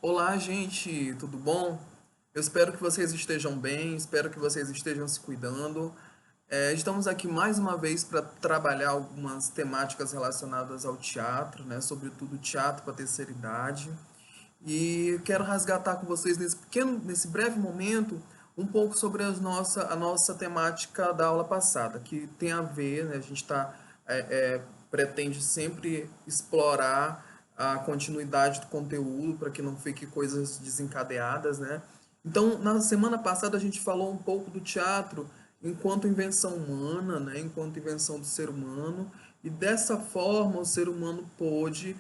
Olá, gente, tudo bom? Eu espero que vocês estejam bem, espero que vocês estejam se cuidando. Estamos aqui mais uma vez para trabalhar algumas temáticas relacionadas ao teatro, né? Sobretudo teatro para a terceira idade. E quero resgatar com vocês nesse breve momento, um pouco sobre a nossa temática da aula passada, que tem a ver, né? A gente pretende sempre explorar a continuidade do conteúdo para que não fique coisas desencadeadas, né? Então, na semana passada a gente falou um pouco do teatro enquanto invenção humana, né? Enquanto invenção do ser humano, e dessa forma o ser humano pôde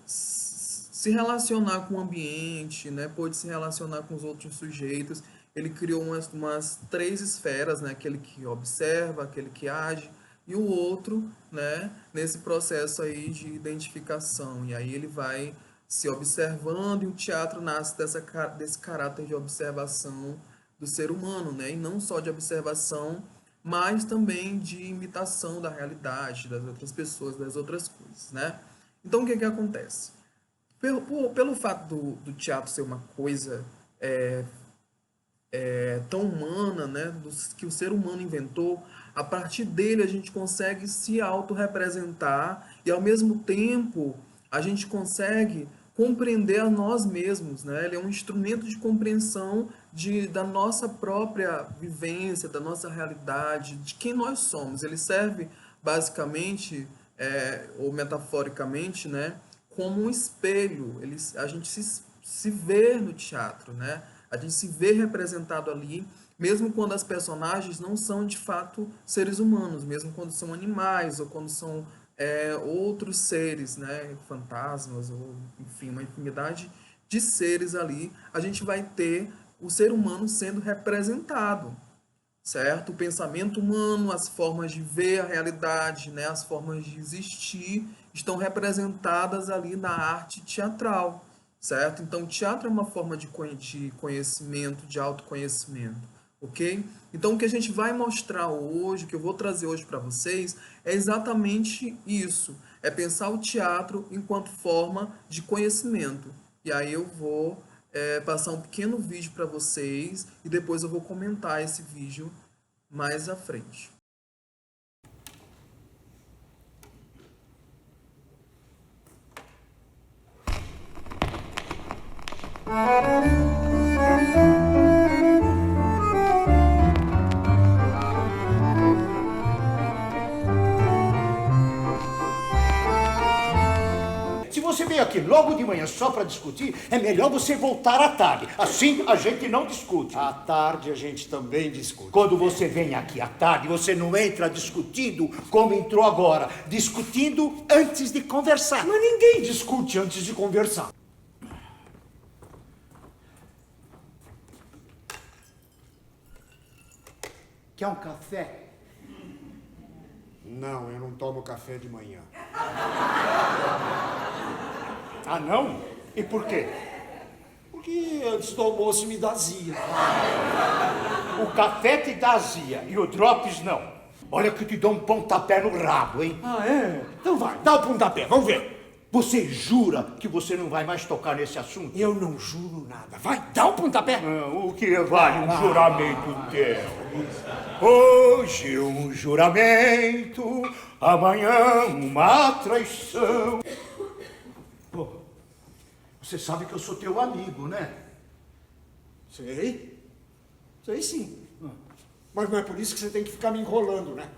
se relacionar com o ambiente, né? Pôde se relacionar com os outros sujeitos. Ele criou umas três esferas, né? Aquele que observa, aquele que age, e o outro, né, nesse processo aí de identificação. E aí ele vai se observando, e o teatro nasce desse caráter de observação do ser humano, né? E não só de observação, mas também de imitação da realidade, das outras pessoas, das outras coisas, né? Então, o que acontece? Pelo fato do teatro ser uma coisa tão humana, né, que o ser humano inventou, a partir dele a gente consegue se autorrepresentar e, ao mesmo tempo, a gente consegue compreender a nós mesmos, né? Ele é um instrumento de compreensão da nossa própria vivência, da nossa realidade, de quem nós somos. Ele serve, basicamente, ou metaforicamente, né, como um espelho. A gente se vê no teatro, né? A gente se vê representado ali, mesmo quando as personagens não são de fato seres humanos, mesmo quando são animais ou quando são outros seres, né, fantasmas, ou enfim, uma infinidade de seres ali, a gente vai ter o ser humano sendo representado, certo? O pensamento humano, as formas de ver a realidade, né, as formas de existir, estão representadas ali na arte teatral, certo? Então, o teatro é uma forma de conhecimento, de autoconhecimento, ok? Então, o que a gente vai mostrar hoje, o que eu vou trazer hoje para vocês, é exatamente isso. É pensar o teatro enquanto forma de conhecimento. E aí eu vou passar um pequeno vídeo para vocês e depois eu vou comentar esse vídeo mais à frente. Se você veio aqui logo de manhã só para discutir, é melhor você voltar à tarde. Assim a gente não discute. À tarde a gente também discute. Quando você vem aqui à tarde, você não entra discutindo como entrou agora. Discutindo antes de conversar. Mas ninguém discute antes de conversar. Quer um café? Não, eu não tomo café de manhã. Ah, não? E por quê? Porque antes do almoço me dá azia. O café te dá azia e o drops não. Olha que eu te dou um pontapé no rabo, hein? Ah, é? Então vai, dá o pontapé, vamos ver. Você jura que você não vai mais tocar nesse assunto? Eu não juro nada. Vai, dá o pontapé. O que vale um juramento teu? Hoje um juramento, amanhã uma traição. Pô, você sabe que eu sou teu amigo, né? Sei. Sei sim. Mas não é por isso que você tem que ficar me enrolando, né?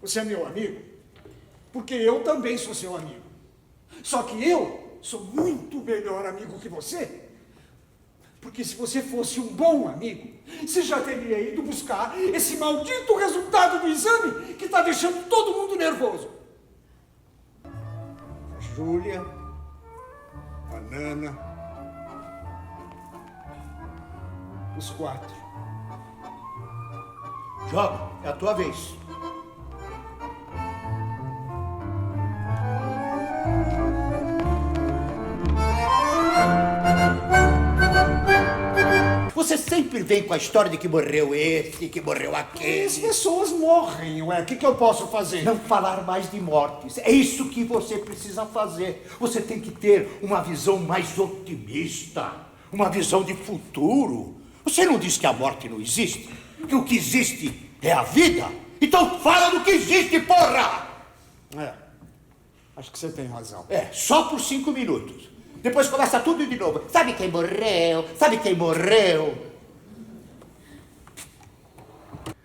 Você é meu amigo? Porque eu também sou seu amigo. Só que eu sou muito melhor amigo que você. Porque se você fosse um bom amigo, você já teria ido buscar esse maldito resultado do exame que está deixando todo mundo nervoso. A Júlia, a Nana, Os quatro. Joga, é a tua vez. sempre vem com a história de que morreu esse, que morreu As aquele. pessoas morrem, ué. O que eu posso fazer? Não falar mais de mortes. É isso que você precisa fazer. Você tem que ter uma visão mais otimista, uma visão de futuro. Você não diz que a morte não existe? Que o que existe é a vida? Então fala do que existe, porra! Acho que você tem razão. Só por 5 minutos. Depois começa tudo de novo. Sabe quem morreu? Sabe quem morreu?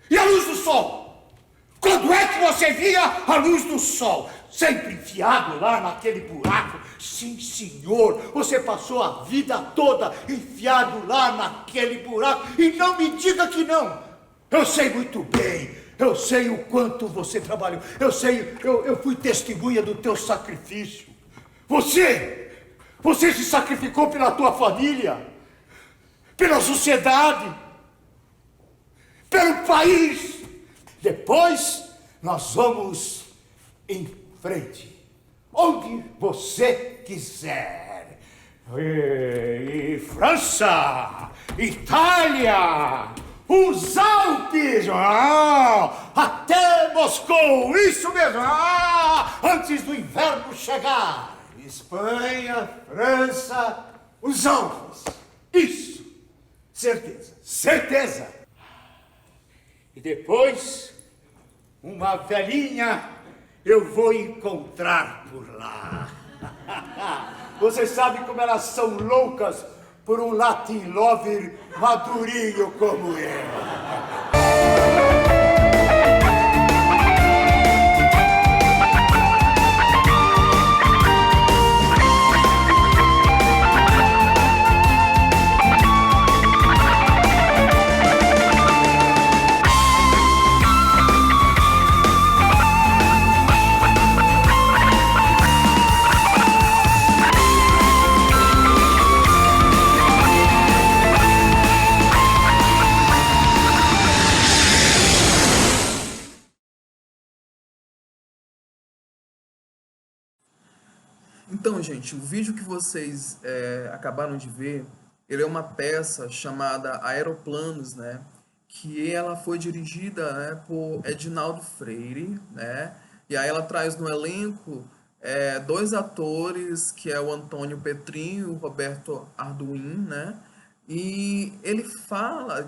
E a luz do sol? Quando é que você via a luz do sol? Sempre enfiado lá naquele buraco? Sim, senhor. Você passou a vida toda enfiado lá naquele buraco. E não me diga que não. Eu sei muito bem. Eu sei o quanto você trabalhou. Eu sei, eu fui testemunha do teu sacrifício. Você se sacrificou pela tua família, pela sociedade, pelo país. Depois nós vamos em frente, onde você quiser. E França, Itália, os Alpes, até Moscou, isso mesmo, antes do inverno chegar. Espanha, França, os Alpes. Isso, Certeza. certeza. E depois, uma velhinha eu vou encontrar por lá. Você sabe como elas são loucas por um Latin lover madurinho como eu. Então, gente, o vídeo que vocês acabaram de ver, ele é uma peça chamada Aeroplanos, né? Que ela foi dirigida, né, por Edinaldo Freire, né? E aí ela traz no elenco dois atores, que é o Antônio Petrinho e o Roberto Arduin, né? E ele fala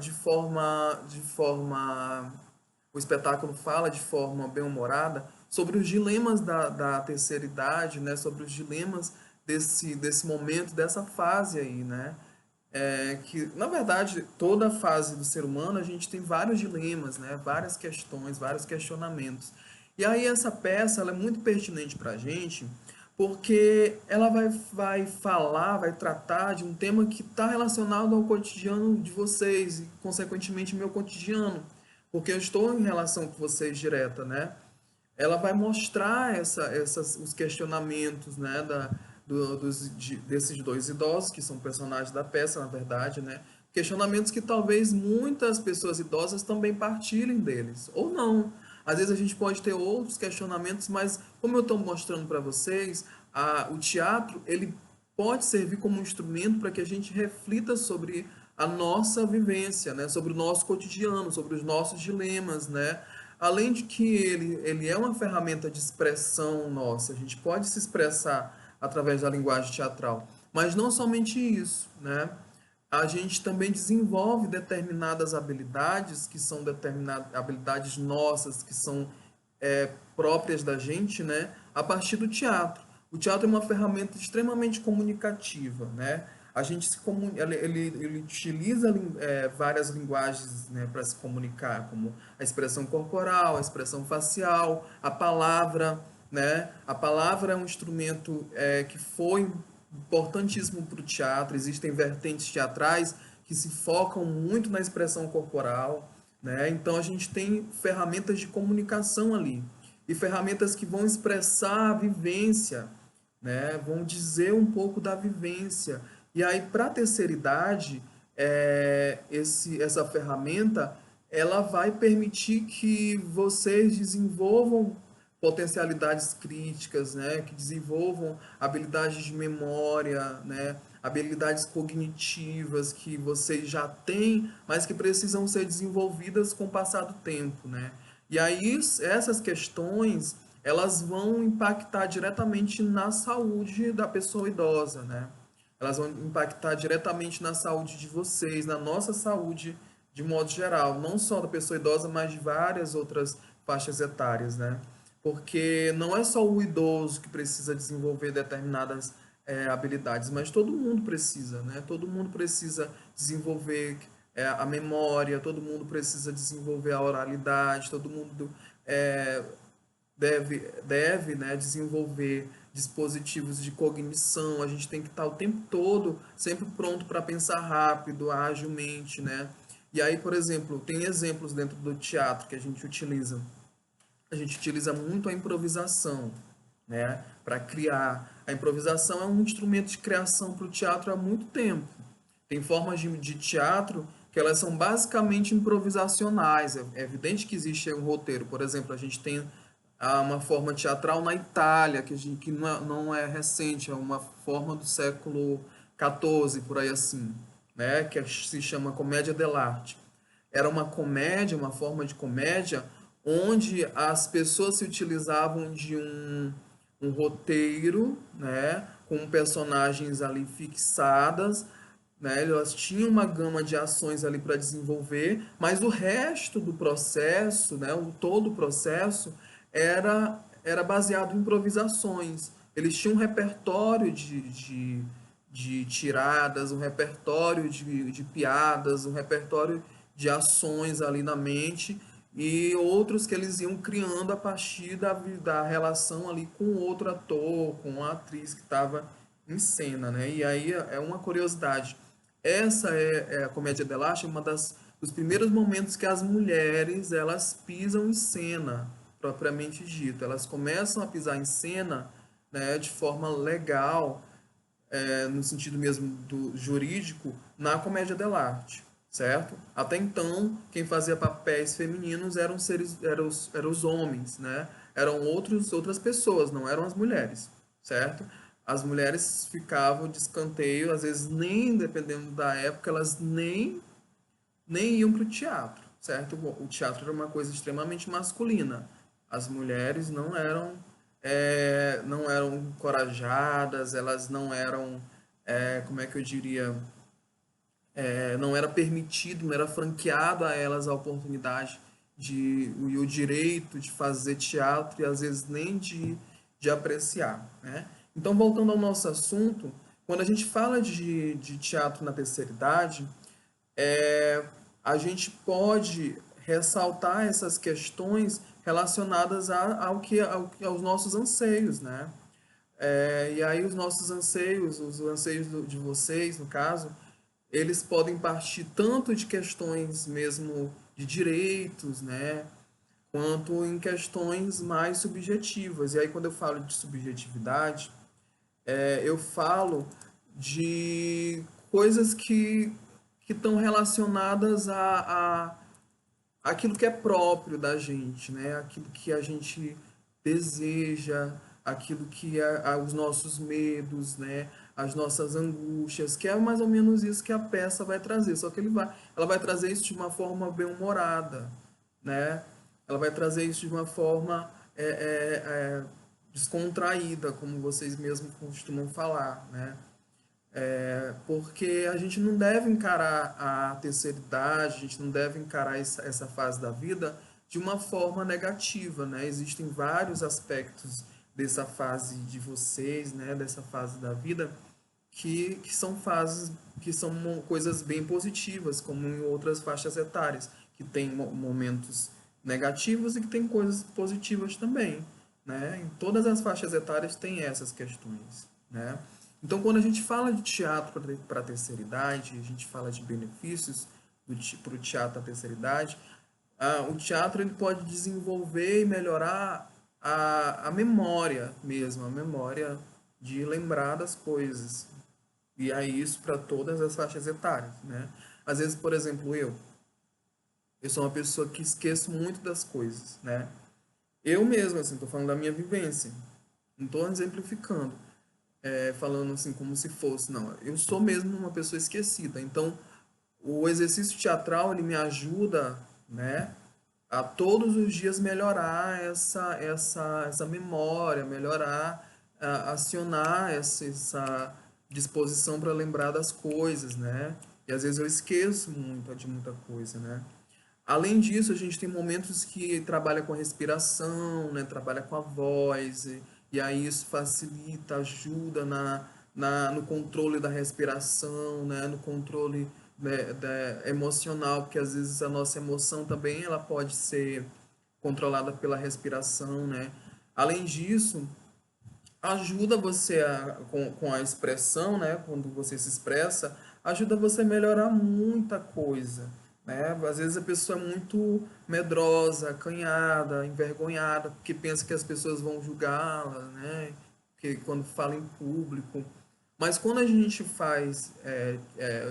o espetáculo fala de forma bem-humorada sobre os dilemas da terceira idade, né? Sobre os dilemas desse momento, dessa fase aí, né? Que, na verdade, toda a fase do ser humano, a gente tem vários dilemas, né? Várias questões, vários questionamentos. E aí essa peça ela é muito pertinente para a gente, porque ela vai tratar de um tema que está relacionado ao cotidiano de vocês e, consequentemente, meu cotidiano, porque eu estou em relação com vocês direta, né? Ela vai mostrar os questionamentos, né, desses dois idosos, que são personagens da peça, na verdade, né? Questionamentos que talvez muitas pessoas idosas também partilhem deles, ou não. Às vezes a gente pode ter outros questionamentos, mas como eu estou mostrando para vocês, o teatro ele pode servir como um instrumento para que a gente reflita sobre a nossa vivência, né? Sobre o nosso cotidiano, sobre os nossos dilemas, né? Além de que ele é uma ferramenta de expressão nossa, a gente pode se expressar através da linguagem teatral, mas não somente isso, né? A gente também desenvolve determinadas habilidades, que são determinadas habilidades nossas, que são próprias da gente, né? A partir do teatro. O teatro é uma ferramenta extremamente comunicativa, né? A gente ele utiliza várias linguagens, né, para se comunicar, como a expressão corporal, a expressão facial, a palavra, né? A palavra é um instrumento que foi importantíssimo para o teatro. Existem vertentes teatrais que se focam muito na expressão corporal, né? Então a gente tem ferramentas de comunicação ali e ferramentas que vão expressar a vivência, né? Vão dizer um pouco da vivência. E aí, para a terceira idade, essa ferramenta ela vai permitir que vocês desenvolvam potencialidades críticas, né, que desenvolvam habilidades de memória, né, habilidades cognitivas que vocês já têm, mas que precisam ser desenvolvidas com o passar do tempo, né? E aí essas questões, elas vão impactar diretamente na saúde da pessoa idosa, né? Elas vão impactar diretamente na saúde de vocês, na nossa saúde de modo geral, não só da pessoa idosa, mas de várias outras faixas etárias, né? Porque não é só o idoso que precisa desenvolver determinadas habilidades, mas todo mundo precisa, né? Todo mundo precisa desenvolver a memória, todo mundo precisa desenvolver a oralidade, todo mundo é, deve, né, desenvolver dispositivos de cognição. A gente tem que estar o tempo todo sempre pronto para pensar rápido, agilmente, né? E aí, por exemplo, tem exemplos dentro do teatro que a gente utiliza. A gente utiliza muito a improvisação, né, para criar. A improvisação é um instrumento de criação para o teatro há muito tempo. Tem formas de teatro que elas são basicamente improvisacionais. É evidente que existe um roteiro. Por exemplo, a gente tem uma forma teatral na Itália, que não é recente, é uma forma do século XIV, por aí assim, né? Que se chama comédia dell'arte. Era uma comédia, uma forma de comédia, onde as pessoas se utilizavam de um roteiro, né? Com personagens ali fixadas, né? Elas tinham uma gama de ações ali para desenvolver, mas o resto do processo, né? Todo o processo era baseado em improvisações. Eles tinham um repertório de tiradas, um repertório de piadas, um repertório de ações ali na mente e outros que eles iam criando a partir da relação ali com o outro ator, com a atriz que estava em cena, né? E aí é uma curiosidade. Essa é a comédia dell'arte, uma dos primeiros momentos que as mulheres elas pisam em cena, propriamente dito. Elas começam a pisar em cena, né, de forma legal, no sentido mesmo do jurídico, na comédia dell'arte, certo? Até então, quem fazia papéis femininos eram os homens, né? Eram outras pessoas, não eram as mulheres, certo? As mulheres ficavam de escanteio, às vezes nem, dependendo da época, elas nem iam para o teatro, certo? O teatro era uma coisa extremamente masculina. As mulheres não eram encorajadas, elas não eram, como é que eu diria, não era permitido, não era franqueado a elas a oportunidade e o direito de fazer teatro e às vezes nem de apreciar, né? Então, voltando ao nosso assunto, quando a gente fala de teatro na terceira idade, a gente pode ressaltar essas questões relacionadas aos nossos anseios, né? E aí os nossos anseios, os anseios de vocês, no caso, eles podem partir tanto de questões mesmo de direitos, né? Quanto em questões mais subjetivas. E aí quando eu falo de subjetividade, eu falo de coisas que estão relacionadas a aquilo que é próprio da gente, né? Aquilo que a gente deseja, aquilo que é os nossos medos, né? As nossas angústias, que é mais ou menos isso que a peça vai trazer. Só que ela vai trazer isso de uma forma bem-humorada, né? Ela vai trazer isso de uma forma descontraída, como vocês mesmos costumam falar, né? Porque a gente não deve encarar a terceira idade, a gente não deve encarar essa fase da vida de uma forma negativa, né? Existem vários aspectos dessa fase de vocês, né? Dessa fase da vida que são fases, que são coisas bem positivas, como em outras faixas etárias, que tem momentos negativos e que tem coisas positivas também, né? Em todas as faixas etárias tem essas questões, né? Então, quando a gente fala de teatro para a terceira idade, a gente fala de benefícios para o teatro da terceira idade, o teatro ele pode desenvolver e melhorar a memória mesmo, a memória de lembrar das coisas. E aí isso para todas as faixas etárias, né? Às vezes, por exemplo, eu sou uma pessoa que esqueço muito das coisas, né? Eu mesmo, assim, tô falando da minha vivência. Não tô exemplificando, falando assim como se fosse, não. Eu sou mesmo uma pessoa esquecida. Então, o exercício teatral, ele me ajuda, né, a todos os dias melhorar essa memória, melhorar, acionar essa disposição para lembrar das coisas, né? E às vezes eu esqueço muito de muita coisa, né? Além disso, a gente tem momentos que trabalha com a respiração, né? Trabalha com a voz, e aí isso facilita, ajuda no controle da respiração, né? No controle, né, emocional, porque às vezes a nossa emoção também ela pode ser controlada pela respiração, né? Além disso, ajuda você com a expressão, né? Quando você se expressa, ajuda você a melhorar muita coisa, né? Às vezes a pessoa é muito medrosa, acanhada, envergonhada, porque pensa que as pessoas vão julgá-la, né? Porque quando fala em público. Mas quando a gente faz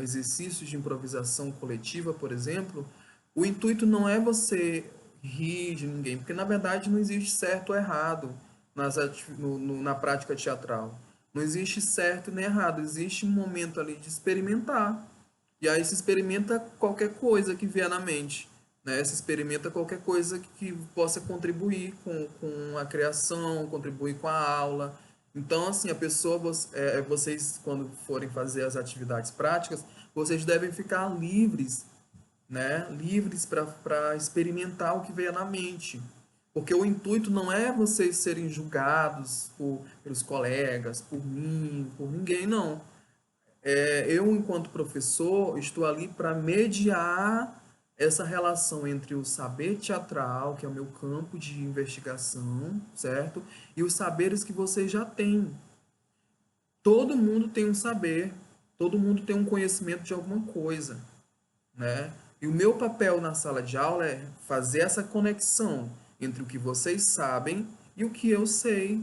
exercícios de improvisação coletiva, por exemplo, o intuito não é você rir de ninguém, porque na verdade não existe certo ou errado na prática teatral. Não existe certo nem errado, existe um momento ali de experimentar. E aí se experimenta qualquer coisa que vier na mente, né? Se experimenta qualquer coisa que possa contribuir com a criação, contribuir com a aula. Então, assim, a pessoa, vocês, quando forem fazer as atividades práticas, vocês devem ficar livres, né? Livres para experimentar o que vier na mente. Porque o intuito não é vocês serem julgados pelos colegas, por mim, por ninguém, não. Eu, enquanto professor, estou ali para mediar essa relação entre o saber teatral, que é o meu campo de investigação, certo? E os saberes que vocês já têm. Todo mundo tem um saber, todo mundo tem um conhecimento de alguma coisa, né? E o meu papel na sala de aula é fazer essa conexão entre o que vocês sabem e o que eu sei,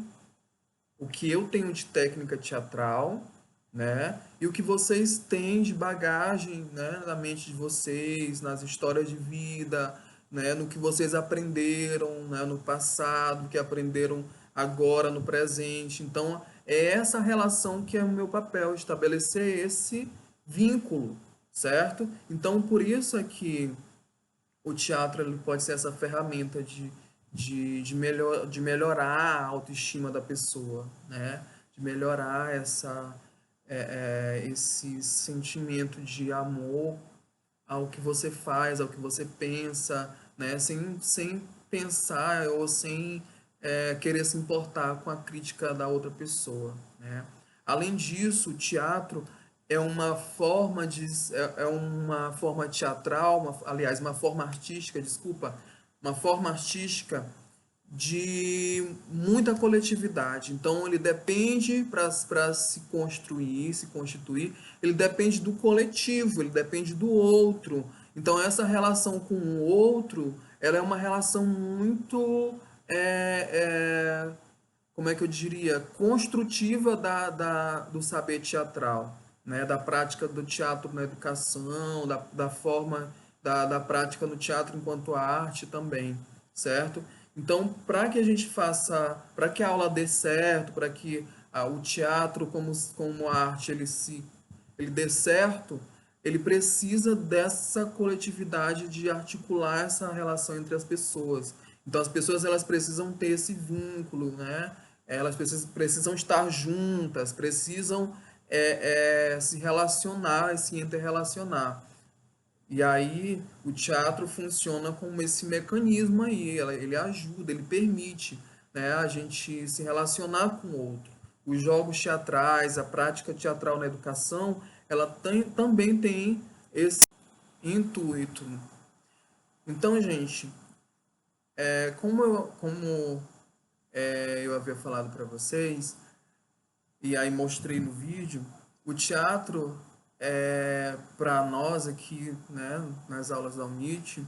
o que eu tenho de técnica teatral, né? E o que vocês têm de bagagem, né, na mente de vocês, nas histórias de vida, né, no que vocês aprenderam, né, no passado, que aprenderam agora no presente. Então, é essa relação que é o meu papel, estabelecer esse vínculo, certo? Então, por isso é que o teatro ele pode ser essa ferramenta de melhorar a autoestima da pessoa, né? De melhorar esse sentimento de amor ao que você faz, ao que você pensa, né? Sem pensar ou sem querer se importar com a crítica da outra pessoa, né? Além disso, o teatro é uma forma teatral, aliás, uma forma artística, desculpa, uma forma artística de muita coletividade. Então, ele depende para se construir, se constituir, ele depende do coletivo, ele depende do outro. Então, essa relação com o outro, ela é uma relação muito, como é que eu diria, construtiva do saber teatral, né? Da prática do teatro na educação, da forma da prática no teatro enquanto arte também, certo? Então, para que a gente faça, para que a aula dê certo, para que o teatro como arte ele dê certo, ele precisa dessa coletividade de articular essa relação entre as pessoas. Então, as pessoas elas precisam ter esse vínculo, né? Elas precisam estar juntas, precisam se relacionar, se interrelacionar. E aí o teatro funciona como esse mecanismo aí, ele ajuda, ele permite, né, a gente se relacionar com o outro. Os jogos teatrais, a prática teatral na educação, também tem esse intuito. Então, gente, como eu havia falado para vocês, e aí mostrei no vídeo, o teatro para nós aqui, né, nas aulas da UNIT,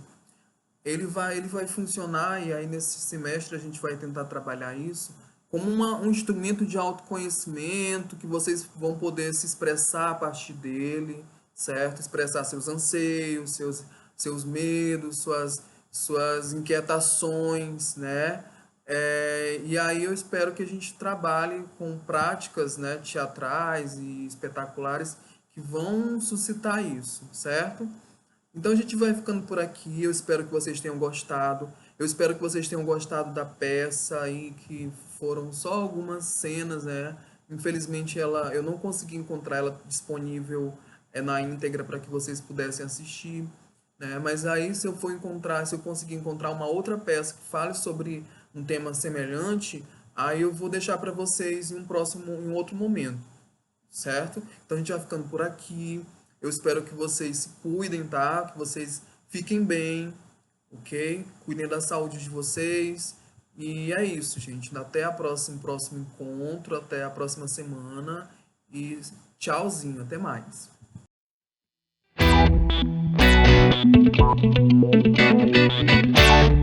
ele vai funcionar, e aí nesse semestre a gente vai tentar trabalhar isso, como um instrumento de autoconhecimento, que vocês vão poder se expressar a partir dele, certo? Expressar seus anseios, seus medos, suas inquietações, né? E aí eu espero que a gente trabalhe com práticas, né, teatrais e espetaculares que vão suscitar isso, certo? Então a gente vai ficando por aqui. Eu espero que vocês tenham gostado. Eu espero que vocês tenham gostado da peça aí, que foram só algumas cenas, né? Infelizmente eu não consegui encontrar ela disponível na íntegra para que vocês pudessem assistir, né? Mas aí se eu conseguir encontrar uma outra peça que fale sobre um tema semelhante, aí eu vou deixar para vocês em outro momento, certo? Então a gente vai ficando por aqui. Eu espero que vocês se cuidem, tá? Que vocês fiquem bem, ok? Cuidem da saúde de vocês. E é isso, gente. Até a próximo encontro, até a próxima semana. E tchauzinho, até mais.